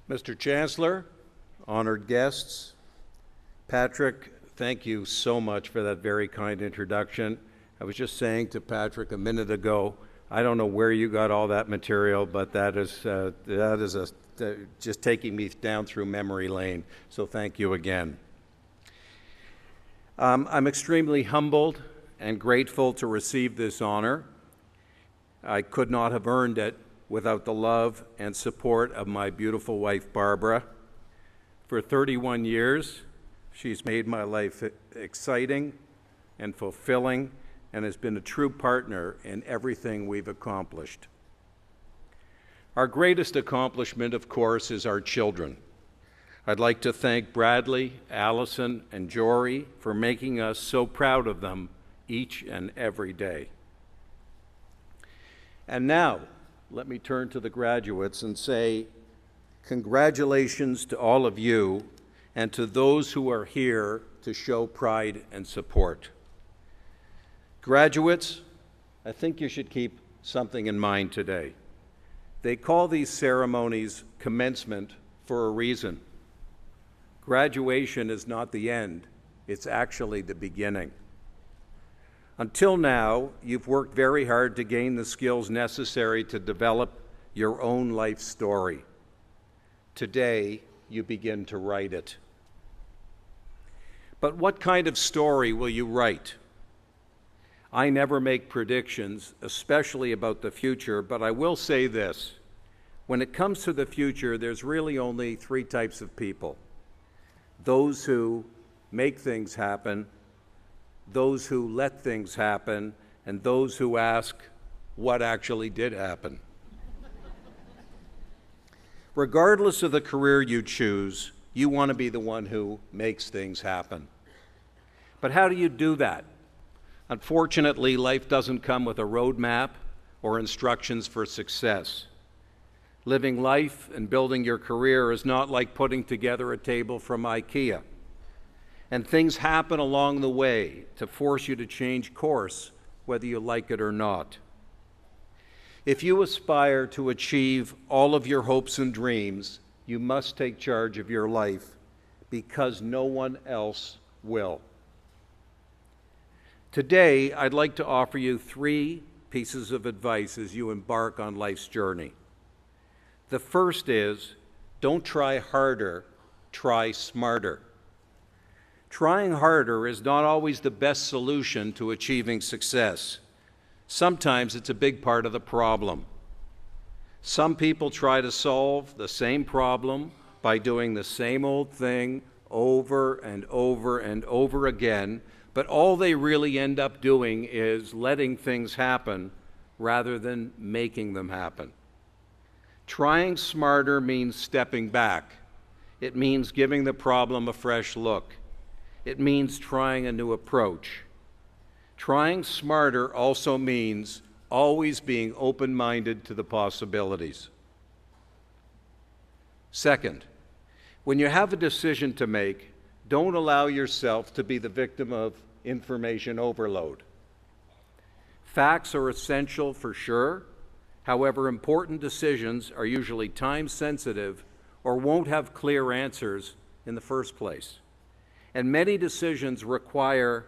Mr. Chancellor, honored guests, Patrick, thank you so much for that very kind introduction. I was just saying to Patrick a minute ago, I don't know where you got all that material, but that is just taking me down through memory lane, so thank you again. I'm extremely humbled and grateful to receive this honor. I could not have earned it without the love and support of my beautiful wife, Barbara. For 31 years, she's made my life exciting and fulfilling and has been a true partner in everything we've accomplished. Our greatest accomplishment, of course, is our children. I'd like to thank Bradley, Allison, and Jory for making us so proud of them each and every day. And now, let me turn to the graduates and say congratulations to all of you and to those who are here to show pride and support. Graduates, I think you should keep something in mind today. They call these ceremonies commencement for a reason. Graduation is not the end, it's actually the beginning. Until now, you've worked very hard to gain the skills necessary to develop your own life story. Today, you begin to write it. But what kind of story will you write? I never make predictions, especially about the future, but I will say this. When it comes to the future, there's really only three types of people. Those who make things happen, those who let things happen, and those who ask what actually did happen. Regardless of the career you choose, you want to be the one who makes things happen. But how do you do that? Unfortunately, life doesn't come with a roadmap or instructions for success. Living life and building your career is not like putting together a table from IKEA. And things happen along the way to force you to change course, whether you like it or not. If you aspire to achieve all of your hopes and dreams, you must take charge of your life because no one else will. Today, I'd like to offer you 3 pieces of advice as you embark on life's journey. The first is, don't try harder, try smarter. Trying harder is not always the best solution to achieving success. Sometimes it's a big part of the problem. Some people try to solve the same problem by doing the same old thing over and over and over again, but all they really end up doing is letting things happen rather than making them happen. Trying smarter means stepping back. It means giving the problem a fresh look. It means trying a new approach. Trying smarter also means always being open-minded to the possibilities. Second, when you have a decision to make, don't allow yourself to be the victim of information overload. Facts are essential for sure. However, important decisions are usually time-sensitive or won't have clear answers in the first place. And many decisions require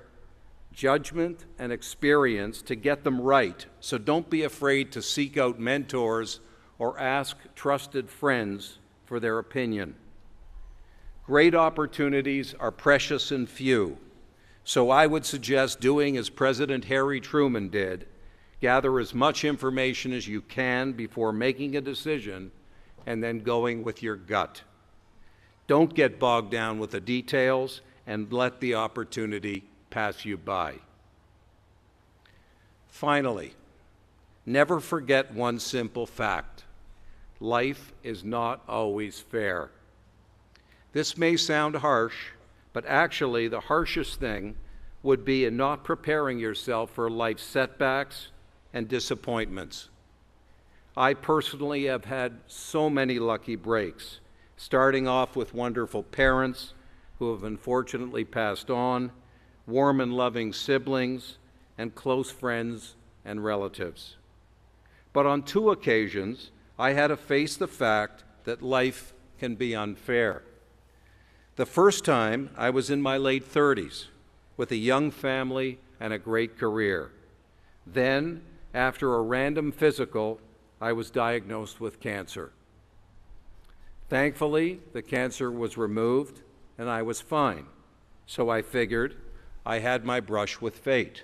judgment and experience to get them right, so don't be afraid to seek out mentors or ask trusted friends for their opinion. Great opportunities are precious and few, so I would suggest doing as President Harry Truman did. Gather as much information as you can before making a decision and then going with your gut. Don't get bogged down with the details and let the opportunity pass you by. Finally, never forget one simple fact. Life is not always fair. This may sound harsh, but actually the harshest thing would be in not preparing yourself for life's setbacks and disappointments. I personally have had so many lucky breaks, starting off with wonderful parents who have unfortunately passed on, warm and loving siblings, and close friends and relatives. But on 2 occasions, I had to face the fact that life can be unfair. The first time, I was in my late 30s with a young family and a great career. Then, after a random physical, I was diagnosed with cancer. Thankfully, the cancer was removed and I was fine, so I figured I had my brush with fate.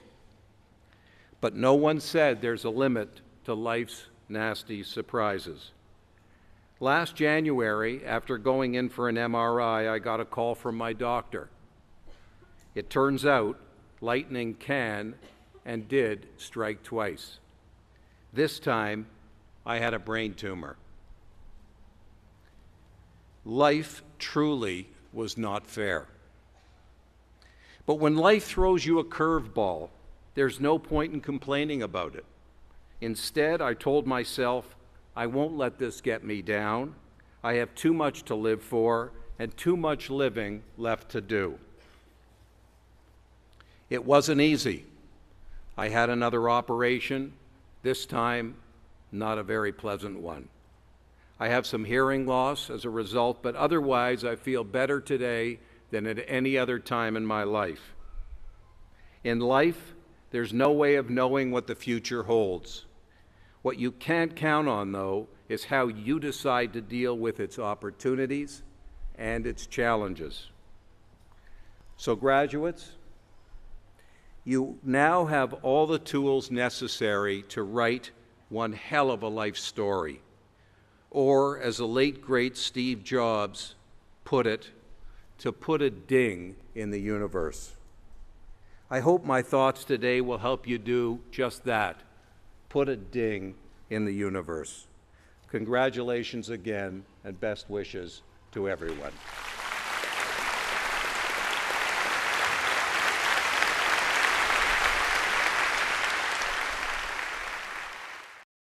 But no one said there's a limit to life's nasty surprises. Last January, after going in for an MRI, I got a call from my doctor. It turns out lightning can and did strike twice. This time, I had a brain tumor. Life truly was not fair. But when life throws you a curveball, there's no point in complaining about it. Instead, I told myself, I won't let this get me down. I have too much to live for and too much living left to do. It wasn't easy. I had another operation, this time not a very pleasant one. I have some hearing loss as a result, but otherwise I feel better today than at any other time in my life. In life, there's no way of knowing what the future holds. What you can't count on, though, is how you decide to deal with its opportunities and its challenges. So, graduates, you now have all the tools necessary to write one hell of a life story. Or, as the late, great Steve Jobs put it, to put a ding in the universe. I hope my thoughts today will help you do just that, put a ding in the universe. Congratulations again, and best wishes to everyone.